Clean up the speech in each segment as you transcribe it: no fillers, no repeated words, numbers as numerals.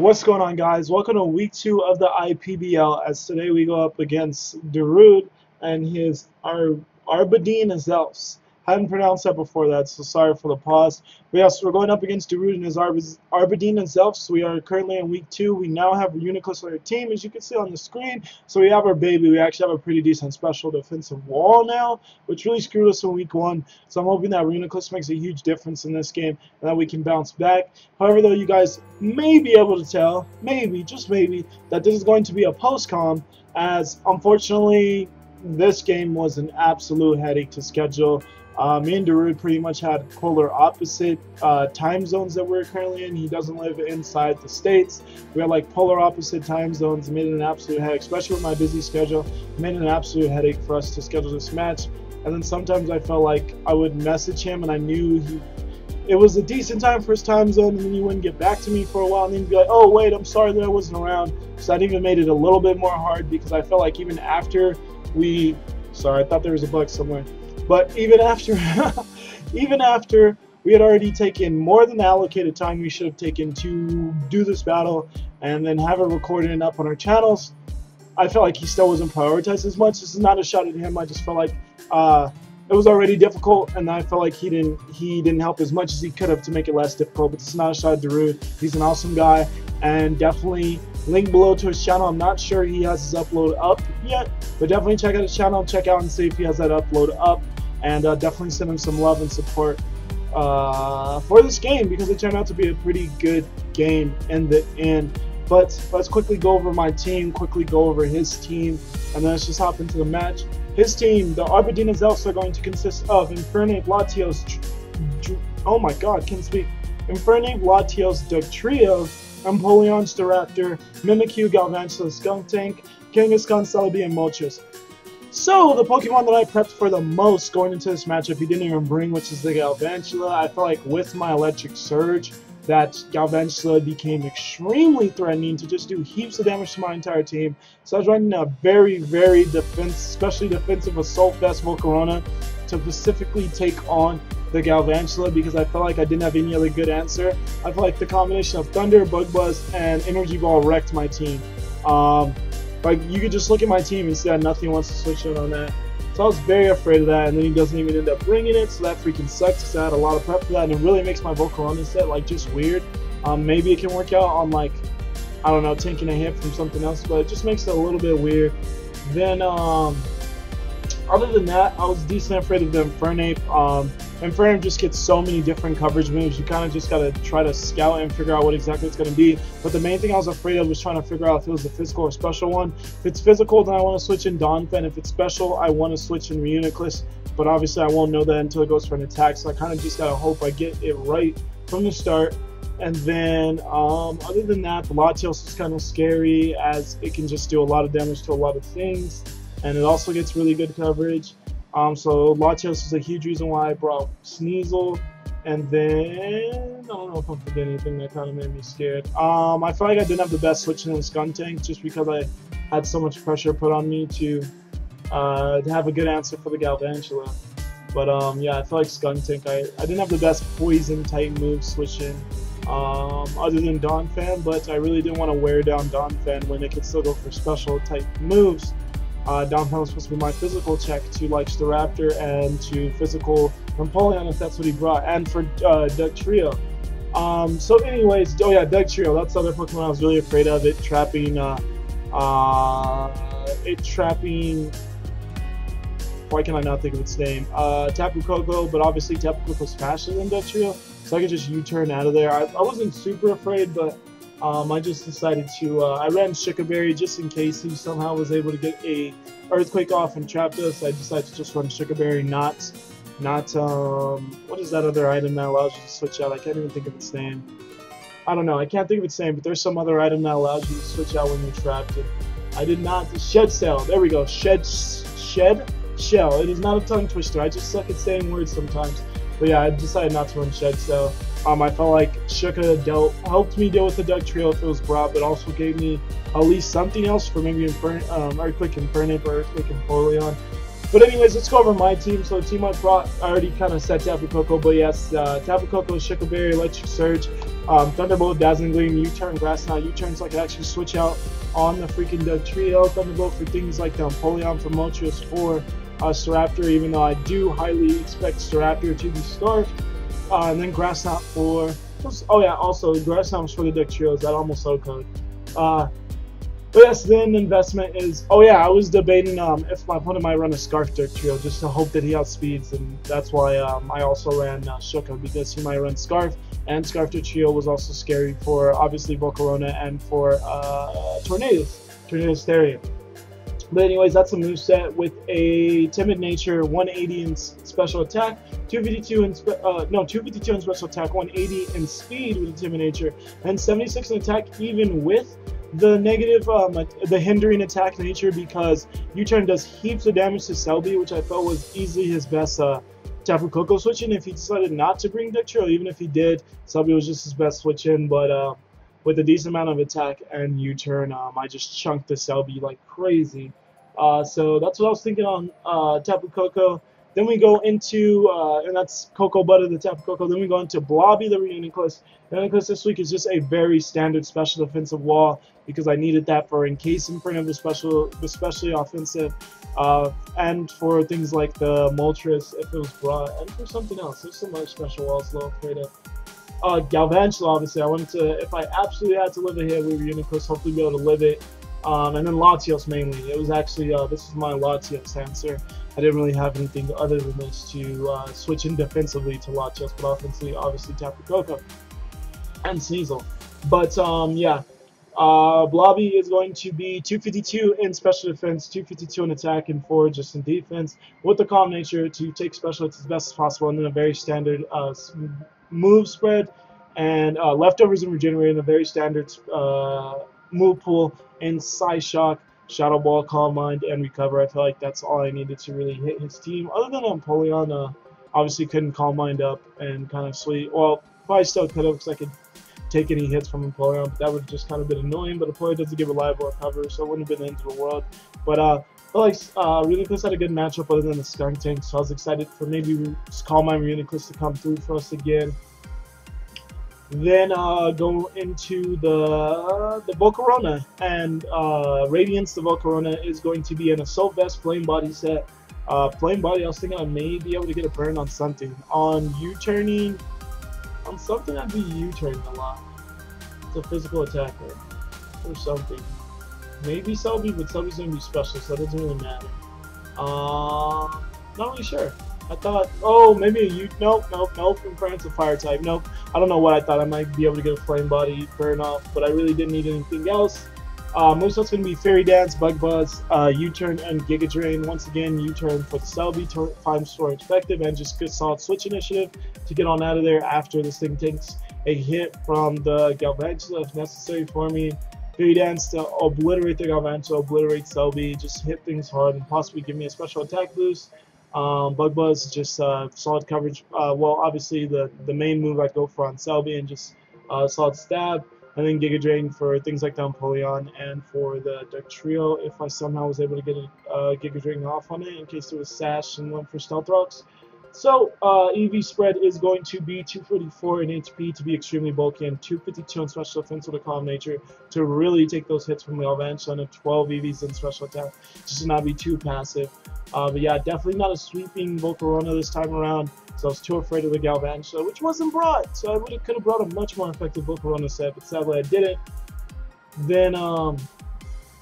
What's going on, guys? Welcome to week 2 of the IPBL. As today we go up against Darude and his Aberdeen Azelfs. Hadn't pronounced that before that, so sorry for the pause. But yeah, so we're going up against Darude and his Aberdeen Azelfs. We are currently in week 2. We now have Uniclus on our team, as you can see on the screen. So we have our baby. We actually have a pretty decent special defensive wall now, which really screwed us in week 1. So I'm hoping that Uniclus makes a huge difference in this game and that we can bounce back. However, though, you guys may be able to tell, maybe, just maybe, that this is going to be a post-com, as unfortunately this game was an absolute headache to schedule. Me and Darude pretty much had polar opposite time zones that we're currently in. He doesn't live inside the States. We had like polar opposite time zones. It made it an absolute headache, especially with my busy schedule. It made it an absolute headache for us to schedule this match. And then sometimes I felt like I would message him and I knew it was a decent time for his time zone, and then he wouldn't get back to me for a while, and then he'd be like, oh wait, I'm sorry that I wasn't around. So that even made it a little bit more hard, because I felt like even after sorry, I thought there was a bug somewhere. But even after we had already taken more than the allocated time we should have taken to do this battle and then have it recorded and up on our channels, I felt like he still wasn't prioritized as much. This is not a shot at him. I just felt like it was already difficult, and I felt like he didn't help as much as he could have to make it less difficult. But this is not a shot at Darude. He's an awesome guy, and definitely link below to his channel. I'm not sure he has his upload up yet, but definitely check out his channel, check out and see if he has that upload up, and definitely send him some love and support for this game, because it turned out to be a pretty good game in the end. But let's quickly go over my team, quickly go over his team, and then let's just hop into the match. His team, the Aberdeen Azelfs, are going to consist of Infernape, Latios, oh my god, can't speak. Infernape, Latios, Darude, Empoleon, Staraptor, Mimikyu, Galvantula, Skuntank, Kangaskhan, Celebi, and Moltres. So, the Pokemon that I prepped for the most going into this matchup, he didn't even bring, which is the Galvantula. I felt like with my Electric Surge, that Galvantula became extremely threatening to just do heaps of damage to my entire team. So I was running a very, very especially defensive Assault Vest Volcarona to specifically take on the Galvantula, because I felt like I didn't have any other good answer. I felt like the combination of Thunder, Bug Buzz, and Energy Ball wrecked my team. Like, you could just look at my team and see that nothing wants to switch in on that. So I was very afraid of that, and then he doesn't even end up bringing it, so that freaking sucks, because I had a lot of prep for that, and it really makes my Volcarona set, like, just weird. Maybe it can work out on, like, I don't know, taking a hit from something else, but it just makes it a little bit weird. Then, other than that, I was decently afraid of the Infernape. Infernape just gets so many different coverage moves. You kind of just got to try to scout and figure out what exactly it's going to be. But the main thing I was afraid of was trying to figure out if it was a physical or special one. If it's physical, then I want to switch in Donphan. If it's special, I want to switch in Uniclus. But obviously, I won't know that until it goes for an attack. So I kind of just got to hope I get it right from the start. And then, other than that, the Latios is kind of scary, as it can just do a lot of damage to a lot of things. And it also gets really good coverage. So Latios is a huge reason why I brought Sneasel. And then, I don't know if I'm forgetting anything that kind of made me scared. I feel like I didn't have the best switch in the Skuntank, just because I had so much pressure put on me to have a good answer for the Galvantula. But yeah, I feel like Skuntank, I didn't have the best poison type move switching, other than Donphan, but I really didn't want to wear down Donphan when it could still go for special type moves. Donphan was supposed to be my physical check to like Staraptor and to physical Empoleon, if that's what he brought, and for Darude. So anyways, oh yeah, Darude, that's the other Pokemon I was really afraid of, it trapping, why can I not think of its name? Tapu Koko, but obviously Tapu Koko's faster than Darude, so I could just U-turn out of there. I wasn't super afraid, but I just decided to, I ran Shukaberry just in case he somehow was able to get a Earthquake off and trapped us. I decided to just run Shukaberry, not what is that other item that allows you to switch out? I can't even think of its name. I don't know, I can't think of its name, but there's some other item that allows you to switch out when you're trapped. I did not, Shed Shell, there we go, Shed Shell. It is not a tongue twister, I just suck at saying words sometimes. But yeah, I decided not to run Shed Shell. I felt like Shuka helped me deal with the Darude if it was brought, but also gave me at least something else for maybe Earthquake Infernape or Earthquake Empoleon. But anyways, let's go over my team. So the team I brought, I already kind of said Tapu Koko, but yes, Tapu Koko, Shuka Berry, Electric Surge, Thunderbolt, Dazzling Gleam, U-turn, Grass Knot, U-turn, so I could actually switch out on the freaking Dugtrio. Thunderbolt for things like the Empoleon, for Moltres, for Staraptor, even though I do highly expect Staraptor to be Scarfed. And then Grass Knot for, oh yeah, also Grass Knot was for the Dugtrios, that almost so-code. But yes, then investment is, oh yeah, I was debating if my opponent might run a Scarf Dugtrio just to hope that he outspeeds, and that's why I also ran Shuka, because he might run Scarf, and Scarf Dugtrio was also scary for obviously Volcarona and for Tornadus Therian. But anyways, that's a moveset with a Timid Nature, 180 in special attack, 252 in 252 in special attack, 180 in speed with a Timid Nature, and 76 in attack even with the negative, the hindering attack nature, because U-turn does heaps of damage to Selby, which I felt was easily his best Tapu Koko switch in if he decided not to bring Dugtrio. Even if he did, Selby was just his best switch in, but with a decent amount of attack and U-turn, I just chunked the Selby like crazy. So that's what I was thinking on Tapu Koko. Then we go into, and that's Cocoa Butter, the Tapu Koko. Then we go into Blobby, the Reuniclus. Reuniclus this week is just a very standard special defensive wall, because I needed that for in case in front of the special, especially offensive, and for things like the Moltres if it was brought, and for something else. There's some other special walls, low afraid of. Galvantula, obviously, I wanted to, if I absolutely had to live a hit with Reuniclus, hopefully be able to live it. And then Latios mainly. It was actually, this is my Latios answer. I didn't really have anything other than this to switch in defensively to Latios, but offensively, obviously, Tapu Koko and Sneasel. But yeah, Blobby is going to be 252 in special defense, 252 in attack, and 4 just in defense, with the Calm Nature to take special hits as best as possible, and then a very standard move spread, and leftovers and regenerate in a very standard move pool in Psyshock, Shadow Ball, Calm Mind, and Recover. I feel like that's all I needed to really hit his team. Other than Empoleon, obviously couldn't Calm Mind up and kind of sweet. Well, probably still could have, because I could take any hits from Empoleon, but that would have just kind of been annoying. But Empoleon doesn't give reliable recover, so it wouldn't have been the end of the world. But I feel like Reuniclus had a good matchup other than the Skunk Tank, so I was excited for maybe Calm Mind Reuniclus to come through for us again. Then go into the Volcarona, and Radiance, the Volcarona, is going to be an Assault Vest Flame Body set. Flame Body, I was thinking I may be able to get a burn on something. On U-turning, on something I'd be U-turning a lot. It's a physical attacker or something. Maybe Selby, but Selby's going to be special, so that doesn't really matter. Not really sure. I thought, oh, maybe a U. Nope. In France, a fire type. Nope. I don't know what I thought. I might be able to get a flame body burn off, but I really didn't need anything else. Moveset's going to be Fairy Dance, Bug Buzz, U-turn, and Giga Drain. Once again, U-turn for the Selby, 5 store effective, and just good solid switch initiative to get on out of there after this thing takes a hit from the Galvantula if necessary for me. Fairy Dance to obliterate the Galvantula, obliterate Selby, just hit things hard and possibly give me a special attack boost. Bug Buzz, just solid coverage. Well, obviously the main move I'd go for on Selby, and just solid stab. And then Giga Drain for things like the Empoleon, and for the Dugtrio if I somehow was able to get a Giga Drain off on it in case there was Sash and went for Stealth Rocks. So EV spread is going to be 244 in HP to be extremely bulky, and 252 in special defense with a Calm Nature to really take those hits from the Galvantula, and 12 EVs in special attack just to not be too passive. But yeah, definitely not a sweeping Volcarona this time around, so I was too afraid of the Galvantula, which wasn't brought, so I could have brought a much more effective Volcarona set, but sadly I didn't. Then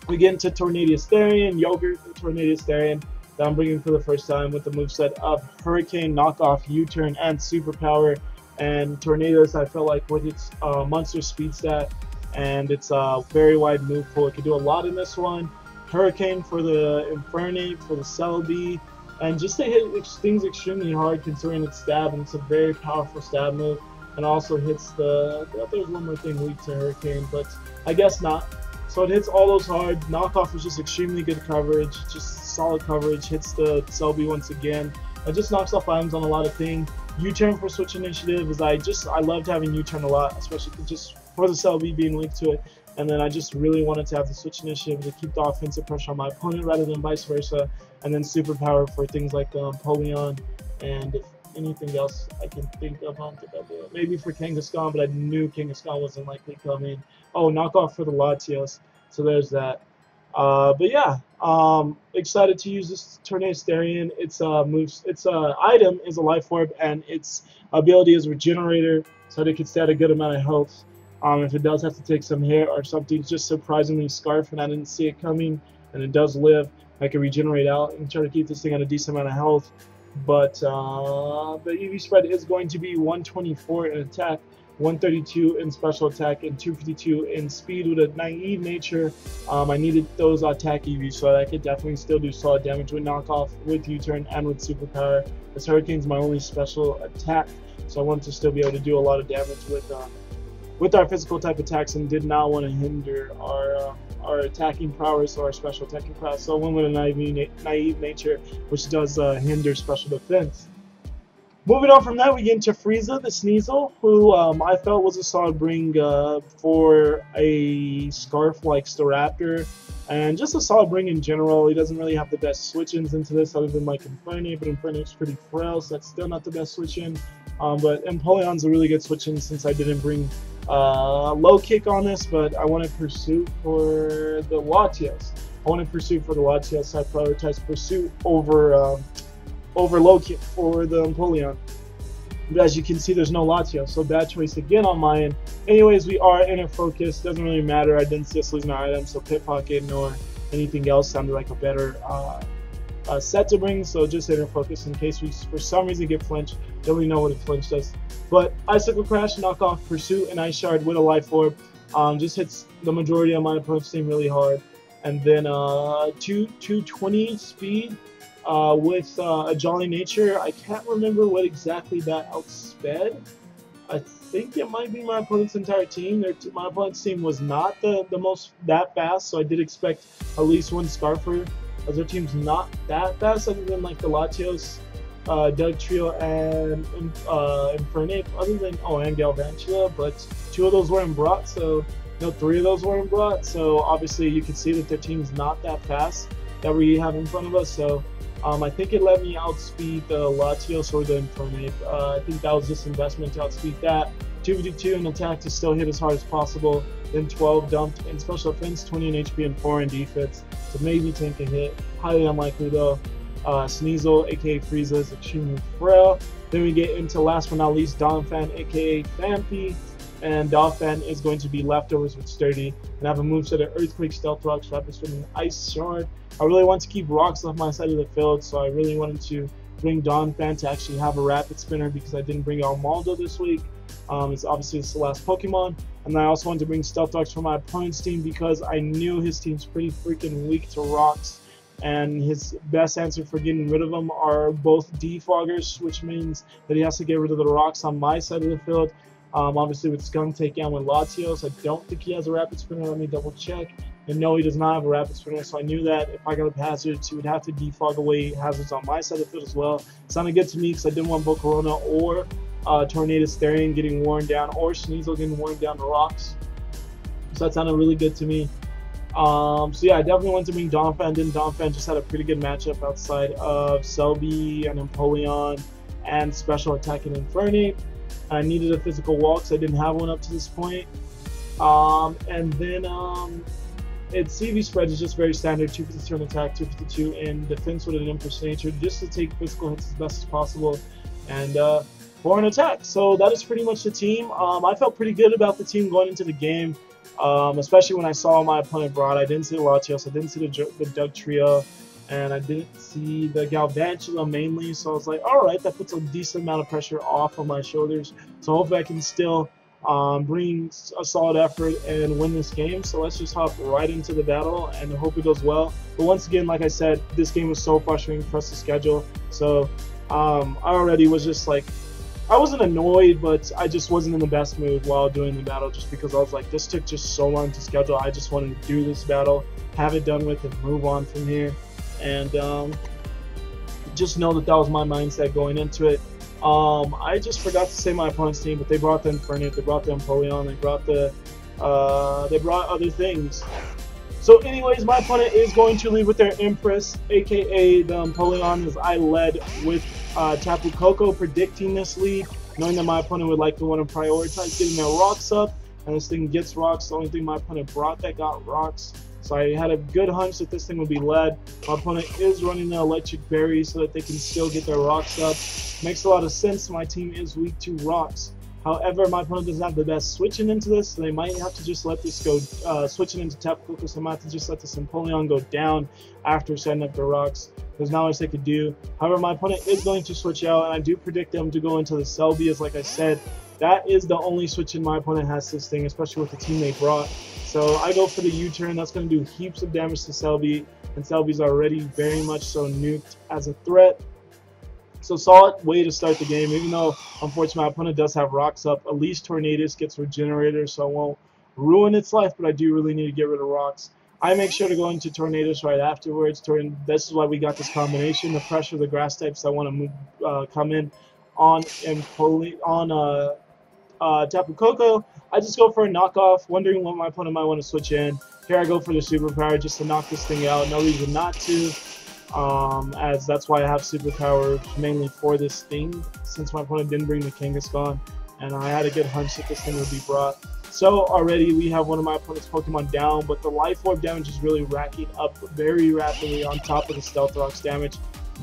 we get into Tornadus Therian, Yogurt, the Tornadus Therian, that I'm bringing for the first time with the moveset of Hurricane, Knockoff, U-turn, and Superpower. And Tornadus, I felt like with its monster speed stat and its very wide move pool, it could do a lot in this one. Hurricane for the Infernape, for the Selby, and just to hit things extremely hard considering its stab, and it's a very powerful stab move, and also hits the, I thought there was one more thing weak to Hurricane, but I guess not. So it hits all those hard. Knockoff is just extremely good coverage, just solid coverage, hits the Selby once again. It just knocks off items on a lot of things. U-turn for switch initiative is I loved having U-turn a lot, especially just for the Selby being weak to it. And then I just really wanted to have the switch initiative to keep the offensive pressure on my opponent rather than vice versa. And then Superpower for things like Empoleon and anything else I can think of on the double. Maybe for Kangaskhan, but I knew Kangaskhan wasn't likely coming. Oh, knockoff for the Latios. So there's that. But yeah, excited to use this Tornado Starion. Its its item is a life orb, and its ability is regenerator, so that it can stay at a good amount of health. If it does have to take some hit or something just surprisingly scarf and I didn't see it coming, and it does live, I can regenerate out and try to keep this thing at a decent amount of health. But the EV spread is going to be 124 in attack, 132 in special attack, and 252 in speed with a naive nature. I needed those attack EVs so I could definitely still do solid damage with knockoff, with U-turn, and with superpower. This Hurricane's my only special attack, so I wanted to still be able to do a lot of damage with our physical type attacks, and did not want to hinder our attacking prowess or our special attacking prowess. So I went with a naive nature, which does hinder special defense. Moving on from that, we get into Frieza, the Sneasel, who I felt was a solid bring for a scarf like Staraptor, and just a solid bring in general. He doesn't really have the best switch-ins into this other than like Infernape, but Infernape's pretty frail, so that's still not the best switch-in. But Empoleon's a really good switch-in since I didn't bring low kick on this, but I wanted Pursuit for the Latios. So I prioritized Pursuit over low kick for the Empoleon. But as you can see, there's no Latios, so bad choice again on my end. Anyways, we are inner focus. Doesn't really matter. I didn't see us losing our items, so Pit Pocket nor anything else sounded like a better set to bring. So just inner focus in case we for some reason get flinched. Don't really know what a flinch does. But Icicle Crash, knock off Pursuit, and Ice Shard with a Life Orb just hits the majority of my opponent's team really hard. And then 220 speed with a Jolly Nature. I can't remember what exactly that outsped. I think it might be my opponent's entire team. My opponent's team was not that fast, so I did expect at least one Scarfer, as their team's not that fast, other than like the Latios, Doug Trio, and Infernape, and Galvantula, but 2 of those were in Brought, so no, 3 of those were in Brought, so obviously you can see that their team's not that fast that we have in front of us, so I think it let me outspeed the Latios or the Infernape. I think that was just investment to outspeed that. 252 in attack to still hit as hard as possible, then 12 dumped in special defense, 20 in HP, and 4 in defense, so maybe tank a hit. Highly unlikely though. Sneasel, aka Frieza, is extremely frail. Then we get into, last but not least, Donphan, aka Phanpy, and Donphan is going to be leftovers with Sturdy, and have a moveset of Earthquake, Stealth Rocks, Rapid Spin, and Ice Shard. I really want to keep rocks off my side of the field, so I really wanted to bring Donphan to actually have a Rapid Spinner because I didn't bring Armaldo this week. It's the last Pokemon, and I also wanted to bring Stealth Rocks for my opponent's team because I knew his team's pretty freaking weak to rocks, and his best answer for getting rid of them are both defoggers, which means that he has to get rid of the rocks on my side of the field. Obviously with Skunk takedown with Latios, I don't think he has a Rapid Spinner. Let me double check. And no, he does not have a Rapid Spinner, so I knew that if I got up hazards, he would have to defog away hazards on my side of the field as well. Sounded good to me because I didn't want Volcarona or Tornado Starion getting worn down, or Sneasel getting worn down to rocks. So that sounded really good to me. So yeah, I definitely wanted to bring Donphan. Then Donphan just had a pretty good matchup outside of Selby and Empoleon and special attack and Infernape. I needed a physical wall because I didn't have one up to this point. And then its CV spread is just very standard, 252 in attack, 252 in defense with an impersonator, just to take physical hits as best as possible, and 4 in attack. So that is pretty much the team. I felt pretty good about the team going into the game, especially when I saw my opponent Brought. I didn't see the Latios, I didn't see the Doug Trio, and I didn't see the Galvantula mainly, so I was like, alright, that puts a decent amount of pressure off of my shoulders, so hopefully I can still bring a solid effort and win this game. So let's just hop right into the battle and hope it goes well. But once again, like I said, this game was so frustrating for us to schedule, so I already was just like, I wasn't annoyed, but I just wasn't in the best mood while doing the battle, just because I was like, this took just so long to schedule. I just wanted to do this battle, have it done with, and move on from here. And just know that that was my mindset going into it. I just forgot to say my opponent's team, but they brought the Infernape, they brought the Empoleon, they brought other things. So anyways, my opponent is going to lead with their Empress, aka the Empoleon, as I led with Tapu Koko, predicting this lead, knowing that my opponent would likely want to prioritize getting their rocks up, and this thing gets rocks. The only thing my opponent brought that got rocks. So I had a good hunch that this thing would be led. My opponent is running the Electric Berry so that they can still get their rocks up. Makes a lot of sense. My team is weak to rocks. However, my opponent doesn't have the best switching into this, so they might have to just let this go, switching into Tapu Koko, so I might have to just let this Empoleon go down after setting up the rocks. There's not much they could do. However, my opponent is going to switch out, and I do predict them to go into the Selby, as like I said, that is the only switching my opponent has to this thing, especially with the team they brought. So I go for the U-turn. That's going to do heaps of damage to Selby, and Selby's already very much so nuked as a threat. So solid way to start the game, even though unfortunately my opponent does have rocks up. At least Tornadus gets Regenerator, so I won't ruin its life, but I do really need to get rid of rocks. I make sure to go into Tornadus right afterwards. This is why we got this combination, the pressure of the grass types that want to move, come in on Tapu Koko. I just go for a knockoff, wondering what my opponent might want to switch in. Here I go for the superpower just to knock this thing out. No reason not to. As that's why I have superpower mainly for this thing, since my opponent didn't bring the Kangaskhan, and I had a good hunch that this thing would be brought. So already we have one of my opponent's Pokemon down, but the Life Orb damage is really racking up very rapidly on top of the Stealth Rock's damage.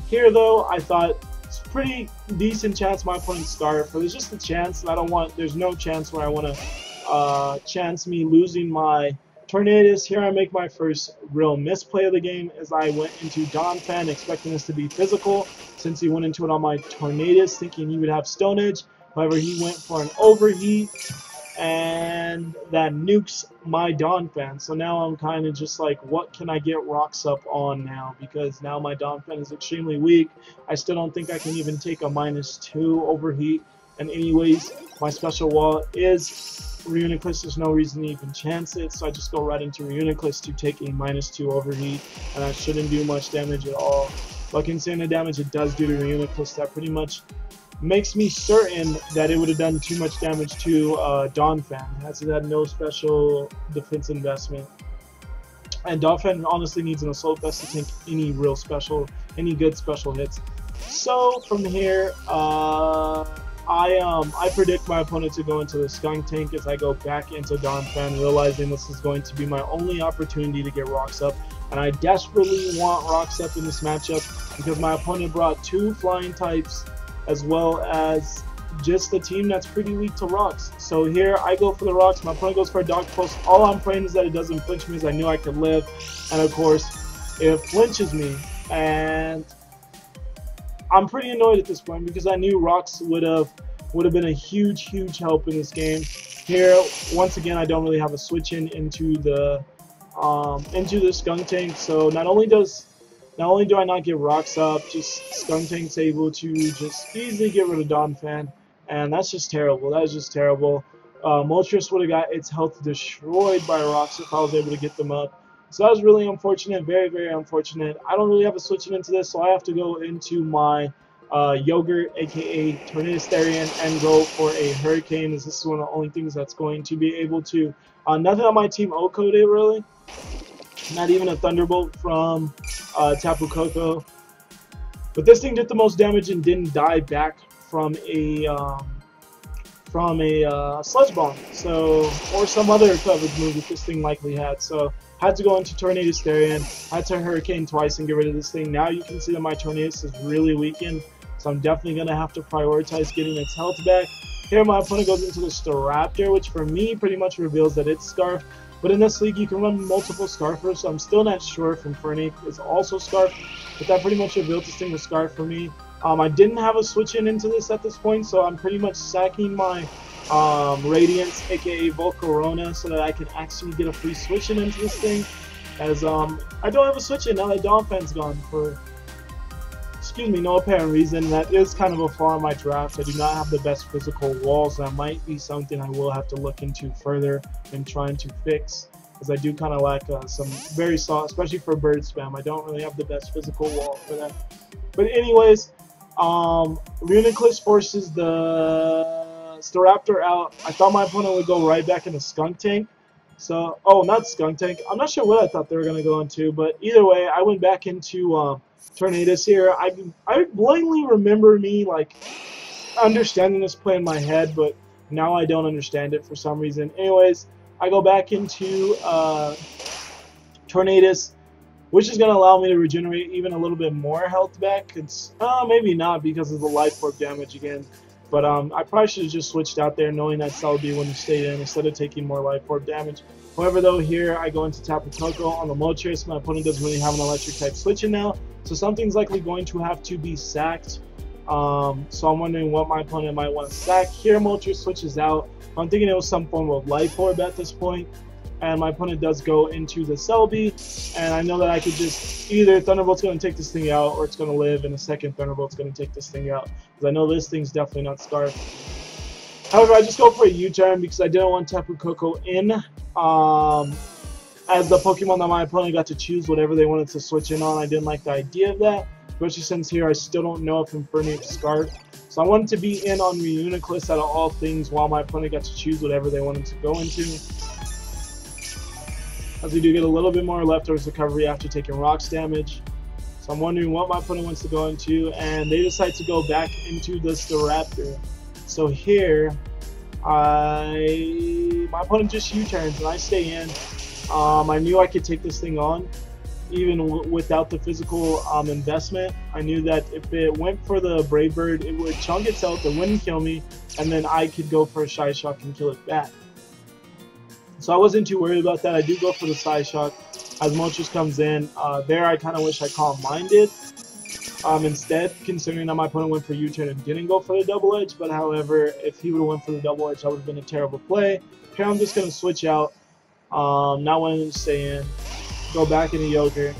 Here though, I thought it's a pretty decent chance my opponent's Scarf, but there's just a chance, and there's no chance where I want to chance me losing my Tornadus. Here I make my first real misplay of the game, as I went into Donphan expecting this to be physical, since he went into it on my Tornadus thinking he would have Stone Edge. However, he went for an Overheat, and that nukes my Donphan. So now I'm kind of just like, what can I get rocks up on now? Because now my Donphan is extremely weak. I still don't think I can even take a -2 Overheat. And anyways, my special wall is Reuniclus. There's no reason to even chance it, so I just go right into Reuniclus to take a -2 Overheat, and that shouldn't do much damage at all. But considering the damage it does do to Reuniclus, that pretty much makes me certain that it would have done too much damage to Donphan, as it had no special defense investment. And Donphan honestly needs an Assault Vest to take any good special hits. So from here, I predict my opponent to go into the Skunk Tank as I go back into Donphan, realizing this is going to be my only opportunity to get rocks up. And I desperately want rocks up in this matchup because my opponent brought 2 flying types as well as just a team that's pretty weak to rocks. So here I go for the rocks, my opponent goes for a Dark Pulse. All I'm praying is that it doesn't flinch me, as I knew I could live. And of course, it flinches me. And I'm pretty annoyed at this point because I knew rocks would have been a huge help in this game. Here, once again, I don't really have a switch into the Skunk Tank. So not only do I not get rocks up, just Skunk Tank's able to just easily get rid of Donphan, and that's just terrible. That is just terrible. Moltres would have got its health destroyed by rocks if I was able to get them up. So that was really unfortunate, very unfortunate. I don't really have a switching into this, so I have to go into my Yogurt, aka Tornadus Therian, and go for a Hurricane, as this is one of the only things that's going to be able to. Nothing on my team O-code it really. Not even a Thunderbolt from Tapu Koko. But this thing did the most damage and didn't die back from a Sludge Bomb, so, or some other coverage move that this thing likely had. So had to go into Tornadus Therian, had to Hurricane twice and get rid of this thing. Now you can see that my Tornadus is really weakened, so I'm definitely going to have to prioritize getting its health back. Here my opponent goes into the Staraptor, which for me pretty much reveals that it's Scarfed. But in this league you can run multiple Scarfers, so I'm still not sure if Infernape is also Scarfed. But that pretty much revealed this thing was Scarfed for me. I didn't have a switch into this at this point, so I'm pretty much sacking my Radiance, aka Volcarona, so that I can actually get a free switch into this thing. As I don't have a switch now that Donphan's gone for, no apparent reason. That is kind of a flaw in my draft. I do not have the best physical walls. That might be something I will have to look into further and trying to fix, because I do kind of lack some very soft, especially for bird spam. I don't really have the best physical wall for that. But anyways, Reuniclus forces the Staraptor out. I thought my opponent would go right back in the Skunk Tank, So, oh, not Skunk Tank. I'm not sure what I thought they were going to go into, but either way, I went back into Tornadus here. I blatantly remember me, like, understanding this play in my head, but now I don't understand it for some reason. Anyways, I go back into Tornadus, which is going to allow me to regenerate even a little bit more health back. It's maybe not because of the Life Orb damage again. But I probably should have just switched out there knowing that Celebi wouldn't stay in instead of taking more Life Orb damage. However, though, here I go into Tapu Koko on the Moltres. My opponent doesn't really have an electric type switching now, so something's likely going to have to be sacked. So I'm wondering what my opponent might want to sack. Here, Moltres switches out. I'm thinking it was some form of Life Orb at this point. And my opponent does go into the Celebi, and I know that I could just either Thunderbolt's going to take this thing out or it's going to live, and the second Thunderbolt's going to take this thing out, because I know this thing's definitely not Scarf. However, I just go for a U-turn because I didn't want Tapu Koko in, as the Pokemon that my opponent got to choose whatever they wanted to switch in on. I didn't like the idea of that, especially since here I still don't know if Infernape's Scarf. So I wanted to be in on Reuniclus out of all things while my opponent got to choose whatever they wanted to go into. As we do get a little bit more leftovers recovery after taking rocks damage. So I'm wondering what my opponent wants to go into, and they decide to go back into the Staraptor. So here, my opponent just U-turns and I stay in. I knew I could take this thing on, even without the physical investment. I knew that if it went for the Brave Bird, it would chunk itself, it wouldn't kill me, and then I could go for a Shy Shock and kill it back. So I wasn't too worried about that. I do go for the Side Shock as Moltres comes in. There I kind of wish I Calm Minded instead, considering that my opponent went for U-turn and didn't go for the Double Edge. But however, if he would have went for the Double Edge, that would have been a terrible play. Here I'm just going to switch out, not wanting to stay in, go back into Yogurt.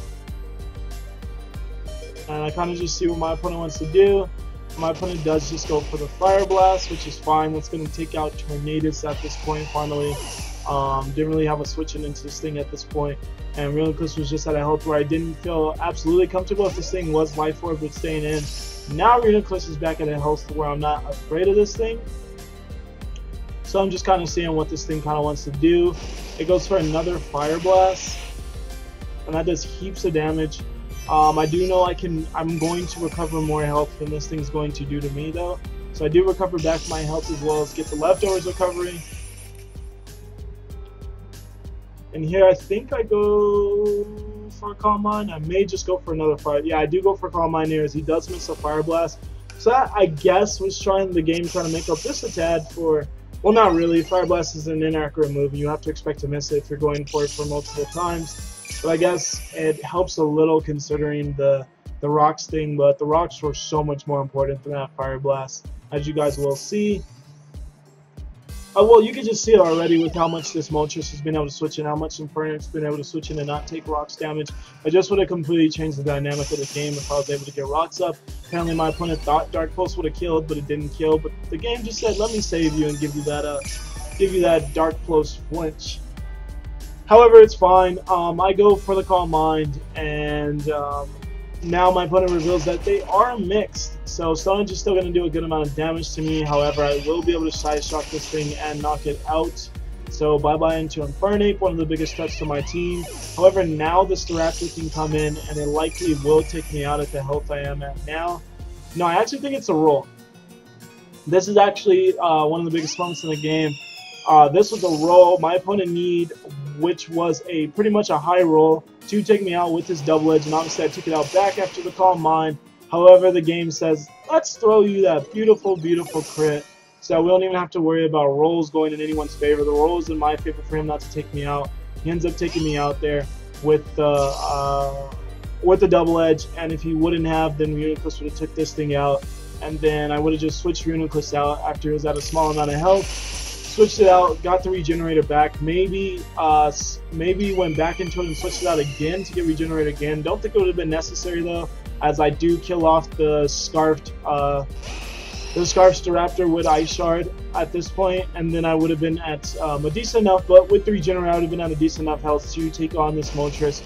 And I kind of just see what my opponent wants to do. My opponent does just go for the Fire Blast, which is fine. That's going to take out Tornadus at this point, finally. Didn't really have a switching into this thing at this point, and Reuniclus was just at a health where I didn't feel absolutely comfortable if this thing was Life Orb with staying in. Now Reuniclus is back at a health where I'm not afraid of this thing, so I'm just kind of seeing what this thing kind of wants to do. It goes for another Fire Blast, and that does heaps of damage. I do know I'm going to recover more health than this thing's going to do to me though, so I do recover back my health as well as get the leftovers recovery. And here I think I go for a Calm Mind. I may just go for another Fire. Yeah, I do go for Calm Mind here as he does miss a Fire Blast. So that, I guess, was trying to make up just a tad for... Well, not really. Fire Blast is an inaccurate move, and you have to expect to miss it if you're going for it for multiple times. But I guess it helps a little considering the Rocks thing, but the Rocks were so much more important than that Fire Blast, as you guys will see. Well, you can just see it already with how much this Moltres has been able to switch in, how much Infernape's been able to switch in and not take rocks damage. I just would have completely changed the dynamic of the game if I was able to get rocks up. Apparently my opponent thought Dark Pulse would have killed, but it didn't kill. But the game just said, let me save you and give you that Dark Pulse flinch. However, it's fine. I go for the Calm Mind, and now my opponent reveals that they are mixed. So Stonehenge is still going to do a good amount of damage to me. However, I will be able to Side Shock this thing and knock it out. So bye-bye into Infernape, one of the biggest threats to my team. However, now the Staraptor can come in, and it likely will take me out at the health I am at now. No, I actually think it's a roll. This is actually one of the biggest moments in the game. This was a roll my opponent needed, which was pretty much a high roll to take me out with his Double Edge, and obviously I took it out back after the Calm Mind. However, the game says, let's throw you that beautiful, beautiful crit, so we don't even have to worry about rolls going in anyone's favor. The roll is in my favor for him not to take me out. He ends up taking me out there with the Double Edge, and if he wouldn't have, then Reuniclus would have took this thing out, and then I would have just switched Reuniclus out after he was at a small amount of health. Switched it out, got the Regenerator back, maybe went back into it and switched it out again to get Regenerated again. Don't think it would have been necessary though, as I do kill off the Scarfed Staraptor with Ice Shard at this point, and then I would have been at a decent enough, but with the Regenerator I would have been at a decent enough health to take on this Moltres,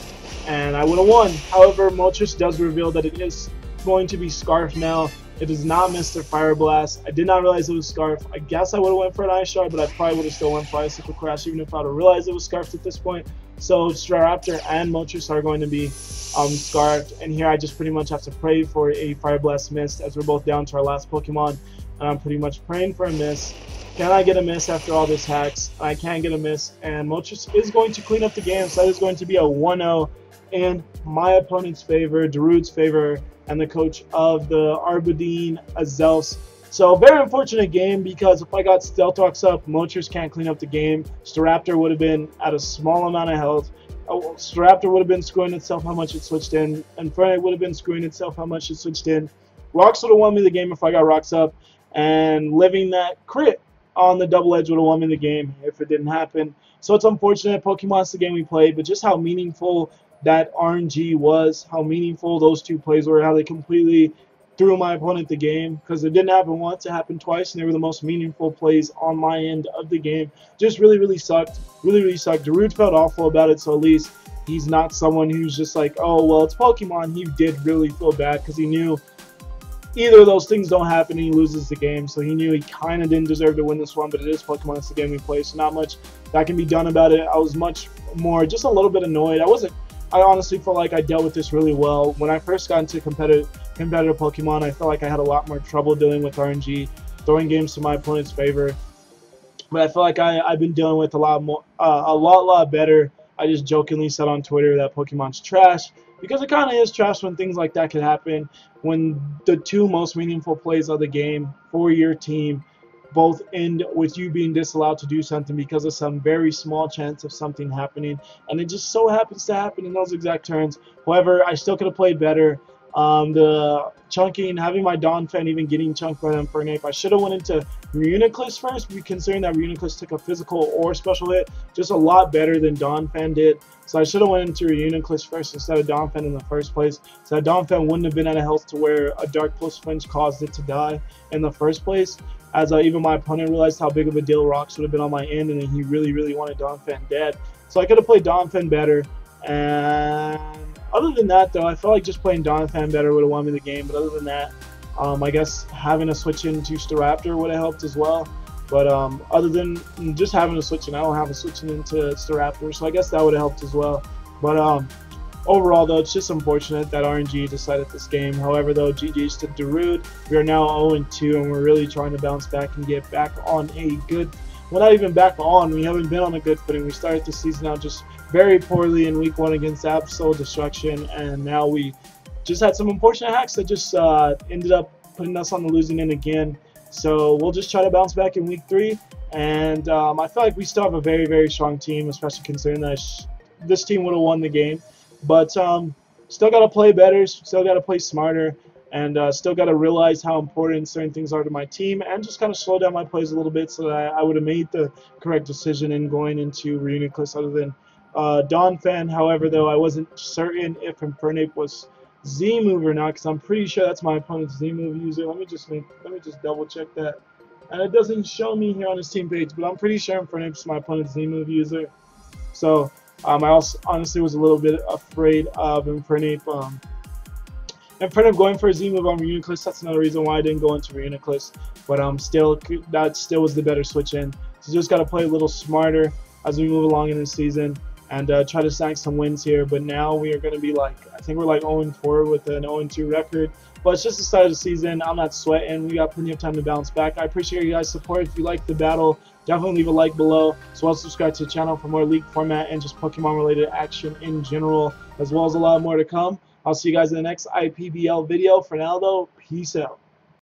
and I would have won. However, Moltres does reveal that it is going to be Scarf now. It does not Mr. Fire Blast. I did not realize it was Scarf. I guess I would have went for an Ice Shard, but I probably would have still went for Icicle Crash even if I would have realized it was Scarfed at this point. So Staraptor and Moltres are going to be Scarfed, and here I just pretty much have to pray for a Fire Blast miss as we're both down to our last Pokemon, and I'm pretty much praying for a miss. Can I get a miss after all this hacks? I can't get a miss, and Moltres is going to clean up the game, so that is going to be a 1-0 in my opponent's favor, Darude's favor, and the coach of the Aberdeen Azelfs. So very unfortunate game, because if I got Stealth Rocks up, Moltres can't clean up the game. Staraptor would have been at a small amount of health. Staraptor would have been screwing itself how much it switched in, and Fernie would have been screwing itself how much it switched in. Rocks would have won me the game if I got Rocks up, and living that crit on the double edge would have won me the game if it didn't happen. So it's unfortunate. Pokemon's the game we played, but just how meaningful that RNG was, how meaningful those two plays were, how they completely threw my opponent the game, because it didn't happen once, it happened twice, and they were the most meaningful plays on my end of the game. Just really sucked. Really sucked. Darude felt awful about it, so at least he's not someone who's just like, oh, well, it's Pokemon. He did really feel bad because he knew either of those things don't happen and he loses the game, so he knew he kind of didn't deserve to win this one, but it is Pokemon, it's the game we play, so not much that can be done about it. I was much more, just a little bit annoyed. I honestly felt like I dealt with this really well. When I first got into competitive Pokemon, I felt like I had a lot more trouble dealing with RNG, throwing games to my opponent's favor. But I feel like I've been dealing with a lot better. I just jokingly said on Twitter that Pokemon's trash, because it kind of is trash when things like that can happen, when the two most meaningful plays of the game for your team both end with you being disallowed to do something because of some very small chance of something happening, and it just so happens to happen in those exact turns. However, I still could have played better. The chunking, having my Donphan even getting chunked by them for an ape. I should have went into Reuniclus first, considering that Reuniclus took a physical or special hit just a lot better than Donphan did. So I should have went into Reuniclus first instead of Donphan in the first place. So that Donphan wouldn't have been out of health to where a Dark Pulse Flinch caused it to die in the first place. As even my opponent realized how big of a deal Rocks would have been on my end, and then he really wanted Donphan dead. So I could have played Donphan better. And other than that, though, I felt like just playing Donphan better would have won me the game. But other than that, I guess having a switch into Staraptor would have helped as well. But other than just having a switch in, I don't have a switching into Staraptor, so I guess that would have helped as well. But overall, though, it's just unfortunate that RNG decided this game. However, though, GG's to Darude. We are now 0-2, and we're really trying to bounce back and get back on a good. Well, not even back on. We haven't been on a good footing. We started the season out just very poorly in Week 1 against Absol Destruction, and now we just had some unfortunate hacks that just ended up putting us on the losing end again. So we'll just try to bounce back in Week 3, and I feel like we still have a very strong team, especially considering that this team would have won the game. But still got to play better, still got to play smarter, and still got to realize how important certain things are to my team, and just kind of slow down my plays a little bit so that I would have made the correct decision in going into Reuniclus other than Donphan. However, though, I wasn't certain if Infernape was Z-move or not, because I'm pretty sure that's my opponent's Z-move user. Let me just double check that. And it doesn't show me here on his team page, but I'm pretty sure Infernape's my opponent's Z-move user. So I also honestly was a little bit afraid of Infernape. Infernape going for a Z-move on Reuniclus. That's another reason why I didn't go into Reuniclus. But that still was the better switch in. So just got to play a little smarter as we move along in the season, and try to snag some wins here. But now we are going to be like, I think we're like 0-4 with an 0-2 record. But it's just the start of the season. I'm not sweating. We got plenty of time to bounce back. I appreciate you guys' support. If you like the battle, definitely leave a like below. So also subscribe to the channel for more league format and just Pokemon-related action in general, as well as a lot more to come. I'll see you guys in the next IPBL video. For now, though, peace out.